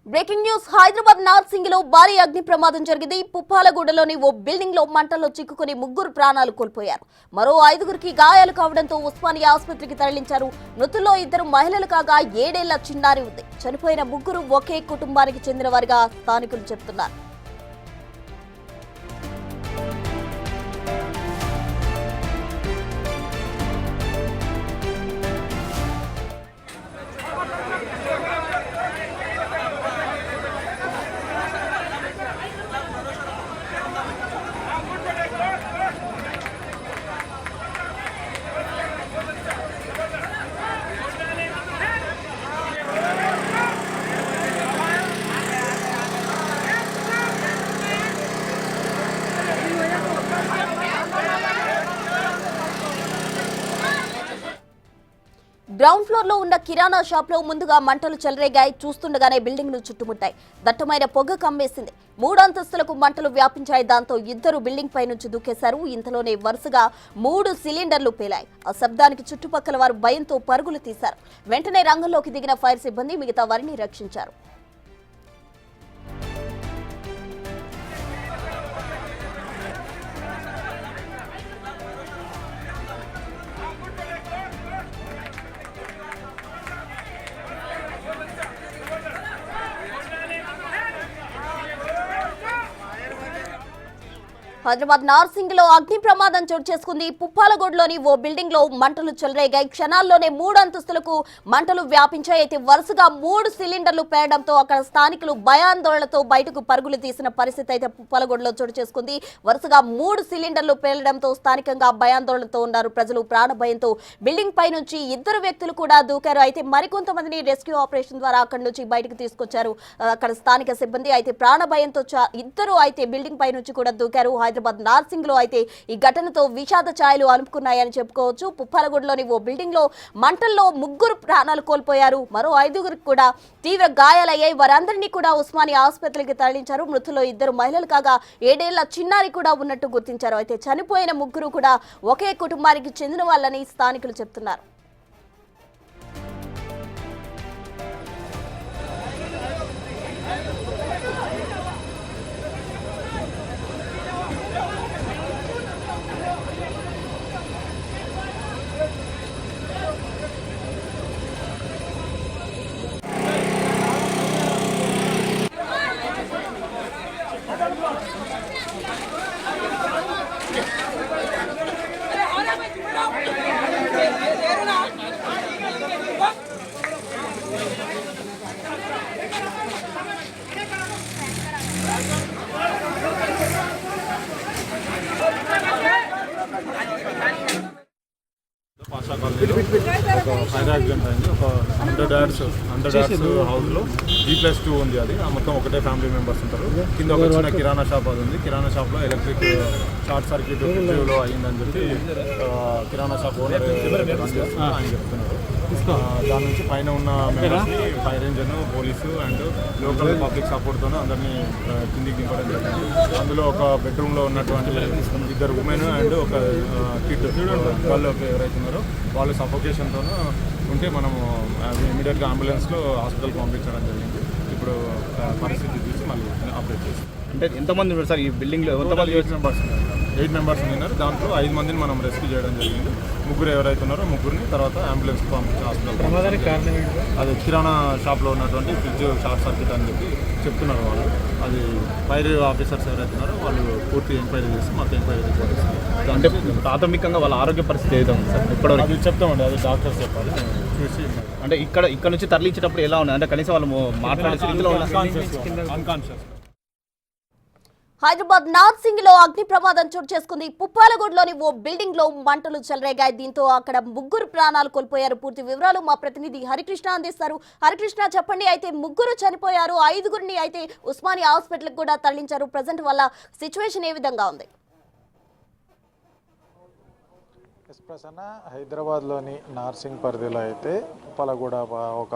Breaking news Hyderabad Narsingi లో భారీ అగ్ని ప్రమాదం జరిగింది. పుప్పాలగూడలోని ఓ బిల్డింగ్ లో మంటల్లో చిక్కుకుని 3 ప్రాణాలు కోల్పోయారు. మరో 5గురికి గాయాలు కావడంతో ఉస్మానియా ఆసుపత్రికి తరలించారు. మృతుల్లో 2 మహిళలు కాగా 7 ఏళ్ల చిన్నారి ఉంది. చనిపోయిన 3 ఒకే కుటుంబానికి చెందినవారిగా స్థానికులు చెబుతున్నారు. గ్రౌండ్ ఫ్లోర్ లో ఉన్న కిరాణా షాప్ లో ముందుగా మంటలు చెలరేగాయి. చూస్తుండగానే బిల్డింగ్ ను చుట్టుముట్టాయి. దట్టమైన పొగ కమ్మేసింది. 3 అంతస్తులకు మంటలు వ్యాపించాయి. దాంతో 2 బిల్డింగ్ పై నుంచి దూకేశారు. ఇంతలోనే వరుసగా 3 సిలిండర్లు పేలాయి. ఆ శబ్దానికి చుట్టుపక్కల వారు భయంతో పరుగులు తీశారు. వెంటనే రంగంలోకి దిగిన ఫైర్ సిబ్బంది మిగతా వారిని రక్షించారు. హైదరాబాద్ నార్సింగ్ లో అగ్ని ప్రమాదం చోటు చేసుకుంది. పుప్పాలగూడలోని ఓ బిల్డింగ్ లో మంటలు చెలరేగాయి. క్షణాల్లోనే 3 అంతస్తులకు మంటలు వ్యాపించాయి. అయితే వరుసగా 3 సిలిండర్లు పేలడంతో అక్కడ స్థానికులు భయాందోళనతో బయటకు పరుగులు తీసిన పరిస్థితి అయితే పుప్పాలగూడలో చోటు చేసుకుంది. వరుసగా 3 సిలిండర్లు పేలడంతో స్థానికంగా భయాందోళనతో ఉన్నారు ప్రజలు. ప్రాణ భయంతో బిల్డింగ్ పై నుంచి 2 వ్యక్తులు కూడా దూకారు. అయితే మరికొంతమందిని రెస్క్యూ ఆపరేషన్ ద్వారా అక్కడి నుంచి బయటకు తీసుకొచ్చారు అక్కడ స్థానిక సిబ్బంది. అయితే ప్రాణ భయంతో 2 అయితే బిల్డింగ్ పై నుంచి కూడా దూకారు. హైదరాబాద్ నార్సింగ్ లో అయితే ఈ ఘటనతో విషాద ఛాయలు అలుముకున్నాయని చెప్పుకోవచ్చు. పుప్పాలగూడలోని ఓ బిల్డింగ్ లో మంటల్లో 3 ప్రాణాలు కోల్పోయారు. మరో 5గురికి కూడా తీవ్ర గాయాలయ్యాయి. వారందరినీ కూడా ఉస్మానియా ఆసుపత్రికి తరలించారు. మృతుల్లో 2 మహిళలు కాగా 7 ఏళ్ల చిన్నారి కూడా ఉన్నట్టు గుర్తించారు. అయితే చనిపోయిన 3 కూడా ఒకే కుటుంబానికి చెందిన వాళ్ళని స్థానికులు చెప్తున్నారు. ఫైర్ యాక్సిడెంట్ అయింది. ఒక 100 యార్డ్స్ హౌస్లో G+2 ఉంది. అది మొత్తం ఒకటే ఫ్యామిలీ మెంబర్స్ ఉంటారు. కింద ఒక చిన్న కిరాణా షాప్ అది ఉంది. కిరాణా షాప్లో ఎలక్ట్రిక్ షార్ట్ సర్క్యూట్ లో అయిందని చెప్పి కిరాణా షాప్ ఓనర్ రన్ చేస్తున్నారు ఆయన చెప్తున్నారు. దాని నుంచి పైన ఉన్న మెంబర్స్ని fire engine, police and local public సపోర్ట్తో అందరినీ కిందికి దింపడం జరిగింది. అందులో ఒక బెడ్రూమ్లో ఉన్నటువంటి 2 ఉమెన్ అండ్ ఒక కిడ్ వాళ్ళు ఎవరైతే ఉన్నారో వాళ్ళు సఫోకేషన్తో ఉంటే మనము ఇమీడియట్గా అంబులెన్స్లో హాస్పిటల్కి పంపించడం జరిగింది. ఇప్పుడు పరిస్థితి చూసి మళ్ళీ అప్డేట్ చేస్తాం. అంటే ఎంతమంది ఉన్నారు సార్ ఈ బిల్డింగ్లో? ఎంతమంది? 8 మెంబర్స్ ఉన్నారు. దాంట్లో 5 మందిని మనం రెస్క్యూ చేయడం జరిగింది. 3 ఎవరైతే ఉన్నారో 3ని తర్వాత అంబులెన్స్కి పంపించి హాస్పిటల్. అది కిరాణా షాప్లో ఉన్నటువంటి ఫ్రిడ్జ్ షార్ట్ సర్క్యూట్ అని చెప్పి చెప్తున్నారు వాళ్ళు. అది ఫైర్ ఆఫీసర్స్ ఎవరైతే ఉన్నారో వాళ్ళు పూర్తి ఎంక్వైరీ చేసి మాకు ఎంక్వైరీ రిపోర్ట్ ఇస్తారు. అంటే ప్రాథమికంగా వాళ్ళ ఆరోగ్య పరిస్థితి ఏదో ఉంది సార్ ఇప్పటివరకు? అది చెప్తామండి, అది డాక్టర్స్ చెప్పాలి చూసి. అంటే ఇక్కడ నుంచి తరలించేటప్పుడు ఎలా ఉన్నాయి? అంటే కనీసం వాళ్ళు మాట్లాడే స్థితిలో అన్కాన్షియస్. హైదరాబాద్ నార్సింగ్ లో అగ్ని ప్రమాదం చోటు చేసుకుంది. పుప్పాలగూడలోని ఓ బిల్డింగ్ లో మంటలు చెలరేగాయి. దీంతో అక్కడ 3 ప్రాణాలు కోల్పోయారు. పూర్తి వివరాలు మా ప్రతినిధి హరికృష్ణ అందిస్తారు. హరికృష్ణ చెప్పండి. అయితే 3 చనిపోయారు, 5గురిని అయితే ఉస్మానియా హాస్పిటల్ కూడా తరలించారు. ప్రజెంట్ వాళ్ళ సిచ్యువేషన్ ఏ విధంగా ఉంది? ప్రసన్న, హైదరాబాద్లోని నార్సింగ్ పరిధిలో అయితే పుప్పాలగూడ ఒక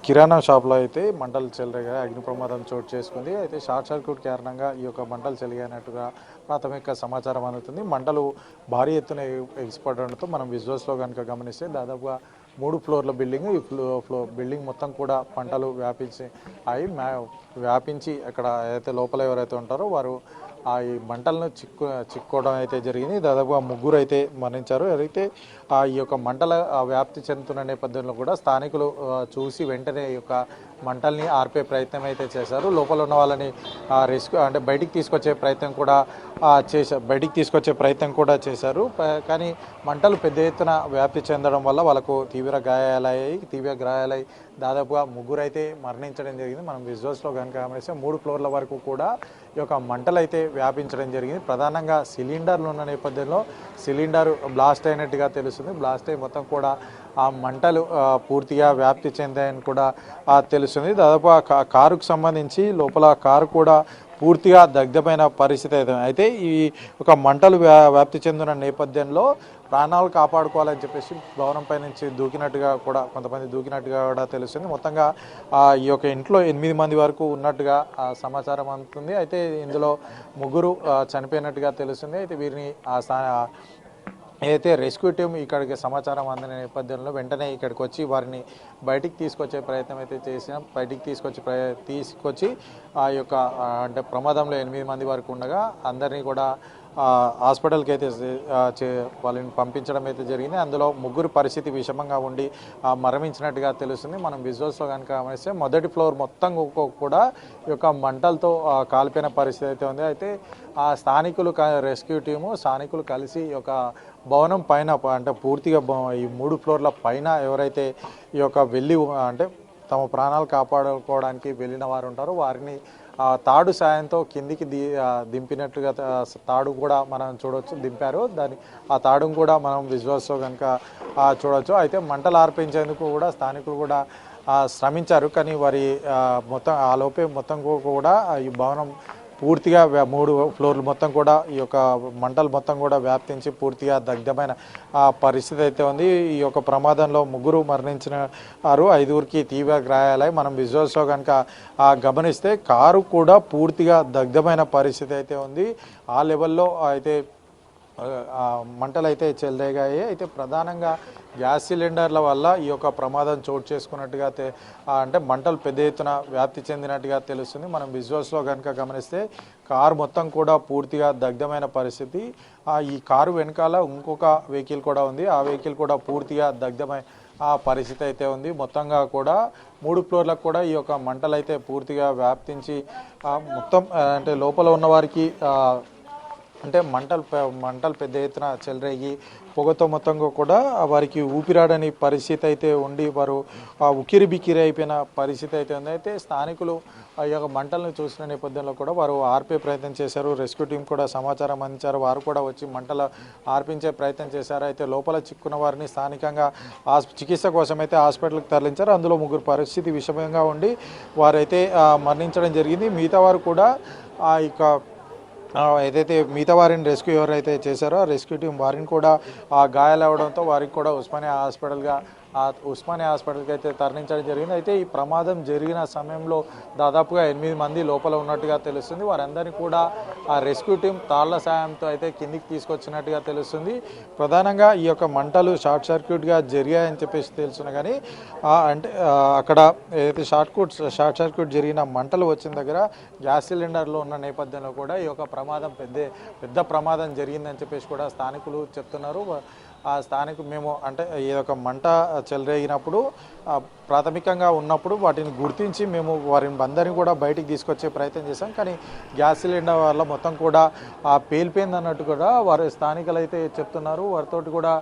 కిరాణా షాప్లో అయితే మంటలు చెలరేగాయి. అగ్ని ప్రమాదం చోటు చేసుకుంది. అయితే షార్ట్ సర్క్యూట్ కారణంగా ఈ యొక్క మంటలు చెలిగినట్టుగా ప్రాథమిక సమాచారం అందుతుంది. మంటలు భారీ ఎత్తున ఎగిసిపడడంతో మనం విజువల్స్లో కనుక గమనిస్తే దాదాపుగా 3 ఫ్లోర్ల బిల్డింగ్. ఈ బిల్డింగ్ మొత్తం కూడా మంటలు వ్యాపించి అక్కడ ఏదైతే లోపల ఎవరైతే ఉంటారో వారు ఈ మంటలను చిక్కోవడం అయితే జరిగింది. దాదాపుగా 3 అయితే మరణించారు. అయితే ఈ యొక్క మంటల వ్యాప్తి చెందుతున్న నేపథ్యంలో కూడా స్థానికులు చూసి వెంటనే ఈ యొక్క మంటల్ని ఆర్పే ప్రయత్నం అయితే చేశారు. లోపల ఉన్న వాళ్ళని రెస్క్యూ అంటే బయటికి తీసుకొచ్చే ప్రయత్నం కూడా చేశారు. కానీ మంటలు పెద్ద ఎత్తున వ్యాప్తి చెందడం వల్ల వాళ్ళకు తీవ్ర గాయాలై దాదాపుగా 3 అయితే మరణించడం జరిగింది. మనం విజువల్స్లో కనుక గమనిస్తే 3 ఫ్లోర్ల వరకు కూడా ఈ యొక్క మంటలు అయితే వ్యాపించడం జరిగింది. ప్రధానంగా సిలిండర్లు ఉన్న నేపథ్యంలో సిలిండర్ బ్లాస్ట్ అయినట్టుగా తెలుస్తుంది. బ్లాస్ట్ అయి మొత్తం కూడా ఆ మంటలు పూర్తిగా వ్యాప్తి చెందాయని కూడా తెలుస్తుంది. దాదాపు ఆ కారుకు సంబంధించి లోపల కారు కూడా పూర్తిగా దగ్ధమైన పరిస్థితి అయితే ఈ ఒక మంటలు వ్యాప్తి చెందిన నేపథ్యంలో ప్రాణాలు కాపాడుకోవాలని చెప్పేసి భవనంపై నుంచి కొంతమంది దూకినట్టుగా కూడా తెలుస్తుంది. మొత్తంగా ఈ యొక్క ఇంట్లో 8 మంది వరకు ఉన్నట్టుగా సమాచారం అందుతుంది. అయితే ఇందులో 3 చనిపోయినట్టుగా తెలుస్తుంది. అయితే వీరిని ఏదైతే రెస్క్యూ టీం ఇక్కడికి సమాచారం అందిన నేపథ్యంలో వెంటనే ఇక్కడికి వచ్చి వారిని బయటికి తీసుకొచ్చే ప్రయత్నం అయితే చేసినాం. బయటికి తీసుకొచ్చి ఆ యొక్క అంటే ప్రమాదంలో 8 మంది వరకు ఉండగా అందరినీ కూడా హాస్పిటల్కి అయితే వాళ్ళని పంపించడం అయితే జరిగింది. అందులో 3 పరిస్థితి విషమంగా ఉండి మరణించినట్టుగా తెలుస్తుంది. మనం విజువల్స్లో కనుక గమనిస్తే మొదటి ఫ్లోర్ మొత్తం కూడా ఈ యొక్క మంటలతో కాలిపోయిన పరిస్థితి అయితే ఉంది. అయితే ఆ రెస్క్యూ టీము స్థానికులు కలిసి ఈ యొక్క భవనం పైన అంటే పూర్తిగా ఈ 3 ఫ్లోర్ల పైన ఎవరైతే ఈ యొక్క అంటే తమ ప్రాణాలు కాపాడుకోవడానికి వెళ్ళిన వారు ఉంటారో వారిని తాడు సాయంతో కిందికి దింపినట్టుగా తాడు కూడా మనం దింపారు. ఆ తాడును కూడా మనం విజువల్స్లో కనుక చూడవచ్చు. అయితే మంటలు ఆర్పించేందుకు కూడా స్థానికులు కూడా శ్రమించారు. కానీ వారి లోపే మొత్తం కూడా ఈ భవనం పూర్తిగా 3 ఫ్లోర్లు మొత్తం కూడా ఈ యొక్క మంటలు మొత్తం కూడా వ్యాప్తించి పూర్తిగా దగ్ధమైన పరిస్థితి అయితే ఉంది. ఈ యొక్క ప్రమాదంలో 3 మరణించినారు, 5గురికి తీవ్ర గాయాలై. మనం విజువల్స్లో కనుక గమనిస్తే కారు కూడా పూర్తిగా దగ్ధమైన పరిస్థితి అయితే ఉంది. ఆ లెవెల్లో అయితే మంటలు అయితే చెలరేగాయి. అయితే ప్రధానంగా గ్యాస్ సిలిండర్ల వల్ల ఈ యొక్క ప్రమాదం చోటు చేసుకున్నట్టుగా అంటే మంటలు పెద్ద ఎత్తున వ్యాప్తి చెందినట్టుగా తెలుస్తుంది. మనం విజువల్స్లో కనుక గమనిస్తే కారు మొత్తం కూడా పూర్తిగా దగ్ధమైన పరిస్థితి. ఈ కారు వెనకాల ఇంకొక వెహికల్ కూడా ఉంది. ఆ వెహికల్ కూడా పూర్తిగా దగ్ధమైన పరిస్థితి అయితే ఉంది. మొత్తంగా కూడా 3 ఫ్లోర్లకు కూడా ఈ యొక్క మంటలు అయితే పూర్తిగా వ్యాప్తించి మొత్తం అంటే లోపల ఉన్న వారికి అంటే మంటలు పెద్ద ఎత్తున చెలరేగి పొగతో మొత్తంగా కూడా వారికి ఊపిరాడని పరిస్థితి అయితే ఉండి వారు ఉక్కిరి బిక్కిరి అయిపోయిన పరిస్థితి అయితే ఉంది. అయితే స్థానికులు ఈ యొక్క మంటలను చూసిన నేపథ్యంలో కూడా వారు ఆర్పే ప్రయత్నం చేశారు. రెస్క్యూ టీం కూడా సమాచారం అందించారు. వారు కూడా వచ్చి మంటలు ఆర్పించే ప్రయత్నం చేశారు. అయితే లోపల చిక్కున్న వారిని స్థానికంగా చికిత్స కోసం అయితే హాస్పిటల్కి తరలించారు. అందులో 3 పరిస్థితి విషమంగా ఉండి వారైతే మరణించడం జరిగింది. మిగతా వారు కూడా ఇక ఏదైతే మిగతా వారిని రెస్క్యూ ఎవరైతే చేశారో ఆ రెస్క్యూ టీం వారిని కూడా గాయాలు అవ్వడంతో వారికి కూడా ఉస్మానియా హాస్పిటల్కి అయితే తరలించడం జరిగింది. అయితే ఈ ప్రమాదం జరిగిన సమయంలో దాదాపుగా 8 మంది లోపల ఉన్నట్టుగా తెలుస్తుంది. వారందరినీ కూడా ఆ రెస్క్యూ టీం తాళ్ల సాయంతో అయితే కిందికి తీసుకొచ్చినట్టుగా తెలుస్తుంది. ప్రధానంగా ఈ యొక్క మంటలు షార్ట్ సర్క్యూట్గా జరిగాయని చెప్పేసి తెలుసున్నా కానీ అంటే అక్కడ ఏదైతే షార్ట్ సర్క్యూట్ జరిగిన మంటలు వచ్చిన దగ్గర గ్యాస్ సిలిండర్లో ఉన్న నేపథ్యంలో కూడా ఈ యొక్క ప్రమాదం పెద్ద ప్రమాదం జరిగిందని చెప్పేసి కూడా స్థానికులు చెప్తున్నారు. మేము అంటే ఏదొక మంట చెలరేగినప్పుడు ప్రాథమికంగా ఉన్నప్పుడు వాటిని గుర్తించి మేము వారిని అందరినీ కూడా బయటికి తీసుకొచ్చే ప్రయత్నం చేశాం. కానీ గ్యాస్ సిలిండర్ వల్ల మొత్తం కూడా పేలిపోయింది అన్నట్టు కూడా వారు స్థానికులు అయితే చెప్తున్నారు. వారితోటి కూడా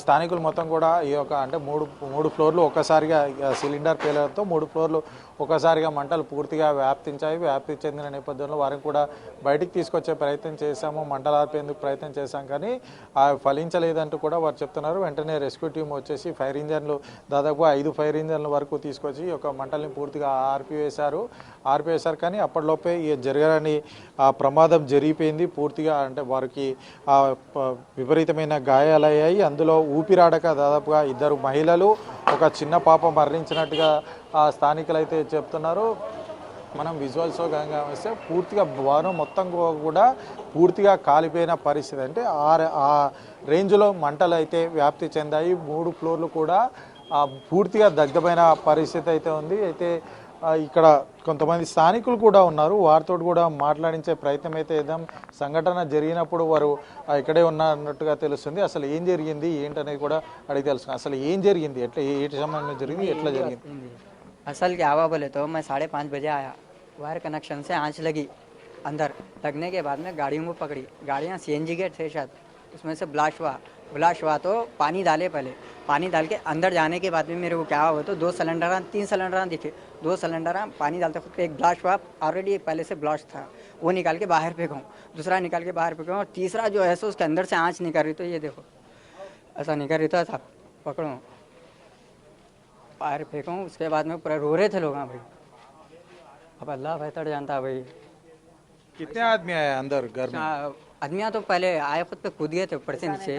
స్థానికులు మొత్తం కూడా ఈ యొక్క అంటే మూడు ఫ్లోర్లు ఒక్కసారిగా సిలిండర్ పేలడంతో 3 ఫ్లోర్లు ఒక్కసారిగా మంటలు పూర్తిగా వ్యాప్తి చెందిన నేపథ్యంలో వారిని కూడా బయటికి తీసుకొచ్చే ప్రయత్నం చేశాము, మంటలు ఆర్పేందుకు ప్రయత్నం చేశాం కానీ ఫలించలేదంటూ కూడా వారు చెప్తున్నారు. వెంటనే రెస్క్యూ టీం వచ్చేసి ఫైర్ ఇంజన్లు దాదాపు 5 ఫైర్ ఇంజన్ల వరకు తీసుకొచ్చి ఈ యొక్క మంటల్ని పూర్తిగా ఆర్పివేశారు. కానీ అప్పటిలోపే జరగని ప్రమాదం జరిగిపోయింది. పూర్తిగా అంటే వారికి విపరీతమైన గాయాలయ్యాయి. అందులో ఊపిరాడక దాదాపుగా 2 మహిళలు, ఒక చిన్న పాప మరణించినట్టుగా స్థానికులు అయితే చెప్తున్నారు. మనం విజువల్స్లో గమనిస్తే పూర్తిగా భవనం మొత్తం కూడా పూర్తిగా కాలిపోయిన పరిస్థితి. అంటే ఆ రేంజ్లో మంటలు అయితే వ్యాప్తి చెందాయి. 3 ఫ్లోర్లు కూడా పూర్తిగా దగ్ధమైన పరిస్థితి అయితే ఉంది. అయితే ఇక్కడ కొంతమంది స్థానికులు కూడా ఉన్నారు, వారితో కూడా మాట్లాడించే ప్రయత్నం అయితే చేద్దాం. సంఘటన జరిగినప్పుడు వారు ఇక్కడే ఉన్నట్టుగా తెలుస్తుంది. అసలు ఏం జరిగింది ఏంటనేది కూడా అడిగి తెలుసుకున్నాం. అసలు ఏం జరిగింది, ఎట్లా ఏ సమయంలో జరిగింది, ఎట్లా జరిగింది? असल क्या हुआ बोले तो मैं 5:30 बजे आया, वायर कनेक्शन से आंच लगी अंदर, लगने के बाद में गाड़ियों को पकड़ी, गाड़ियाँ सीएनजी के थे शायद, उसमें से ब्लास्ट हुआ तो पानी डाले, पहले पानी डाल के अंदर जाने के बाद में मेरे को क्या हुआ तो 2 सिलेंडर 3 सिलेंडर दिखे, 2 सिलेंडर पानी डालते वक्त एक ब्लास्ट हुआ, ऑलरेडी पहले से ब्लास्ट था, वो निकाल के बाहर फेंकूँ, दूसरा निकाल के बाहर फेंकूँ, और तीसरा जो है सो उसके अंदर से आँच निकल रही, तो ये देखो ऐसा निकल रही था, पकड़ो बाहर फेंकूँ, उसके बाद में पूरा रो रहे थे लोग। हाँ भाई, अब अल्लाह बेहतर जानता है भाई। कितने आदमी आए अंदर घर में? आदमियाँ तो पहले आए खुद पे कूद गए थे ऊपर से नीचे,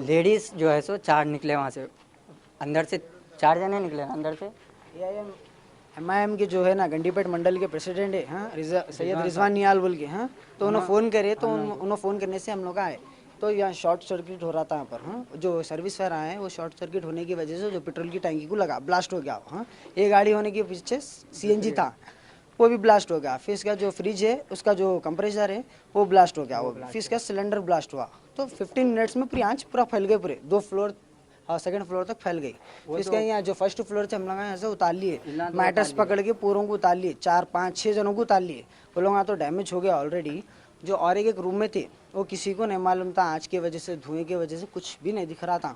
लेडीज़ जो है सो 4 निकले वहाँ से, अंदर से 4 जने निकले अंदर से। MIM के जो है ना गंडीपेट मंडल के प्रेसिडेंट है, हाँ, सैयद रिजवान नियाल बोल के, हाँ, तो उन्होंने फ़ोन करे, तो उन्होंने फ़ोन करने से हम लोग आए, तो यहाँ शॉर्ट सर्किट हो रहा था यहाँ पर। हाँ, जो सर्विस फायर आए वो शॉर्ट सर्किट होने की वजह से जो पेट्रोल की टंकी को लगा, ब्लास्ट हो गया। हाँ, ये गाड़ी होने के पीछे CNG था, वो भी ब्लास्ट हो गया। फिर इसका जो फ्रिज है उसका जो कंप्रेसर है वो ब्लास्ट हो गया, वो फिर इसका सिलेंडर ब्लास्ट हुआ। तो 15 मिनट्स में पूरी आँच पूरा फैल गई, पूरे 2 फ्लोर, हाँ, 2nd फ्लोर तक फैल गई। फिर इसका यहाँ जो 1st फ्लोर से हम लोग यहाँ से उतार लिए, मैटर्स पकड़ के पूरों को उतार लिए, 4 5 6 जनों को उतार लिए। वो लोग यहाँ तो डैमेज हो गया ऑलरेडी। जो और एक रूम में थे वो किसी को नहीं मालूम था, आँच की वजह से, धुएं की वजह से कुछ भी नहीं दिख रहा था।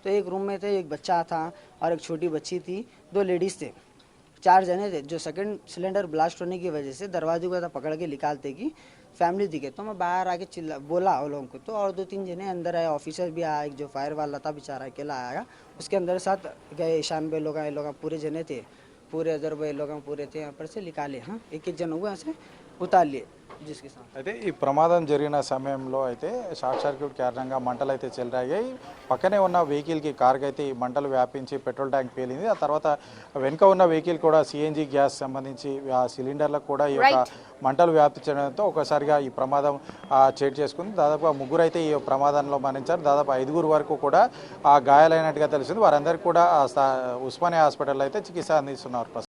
तो एक रूम में थे, एक बच्चा था और एक छोटी बच्ची थी, 2 लेडीज़ थे, 4 जने थे। जो 2nd सिलेंडर ब्लास्ट होने की वजह से दरवाजे को पकड़ के निकालते कि फैमिली दिखे, तो मैं बाहर आके बोला वो लोगों को, तो और 2-3 जने अंदर आए, ऑफिसर भी आया, एक जो फायर वाला था बेचारा अकेला आया, उसके अंदर साथ गए ईशान भाई लोग, ये लोग पूरे जने थे, पूरे अजहर भाई लोग पूरे थे, यहाँ पर से निकाले। हाँ, एक जनों को यहाँ से उतार लिए जिसके साथ। అయితే ఈ ప్రమాదం జరిగిన సమయంలో అయితే షార్ట్ సర్క్యూట్ కారణంగా మంటలు అయితే చెలరేగాయి. పక్కనే ఉన్న వెహికల్కి కార్కి అయితే ఈ మంటలు వ్యాపించి పెట్రోల్ ట్యాంక్ పేలింది. ఆ తర్వాత వెనుక ఉన్న వెహికల్ కూడా CNG గ్యాస్ సంబంధించి ఆ సిలిండర్లకు కూడా ఈ యొక్క మంటలు వ్యాప్తి చెందడంతో ఒకసారిగా ఈ ప్రమాదం చేటు చేసుకుంది. దాదాపు 3 అయితే ఈ ప్రమాదంలో మరణించారు. దాదాపు 5 వరకు కూడా గాయాలైనట్టుగా తెలిసింది. వారందరికీ కూడా ఉస్మానియా హాస్పిటల్లో అయితే చికిత్స అందిస్తున్నారు.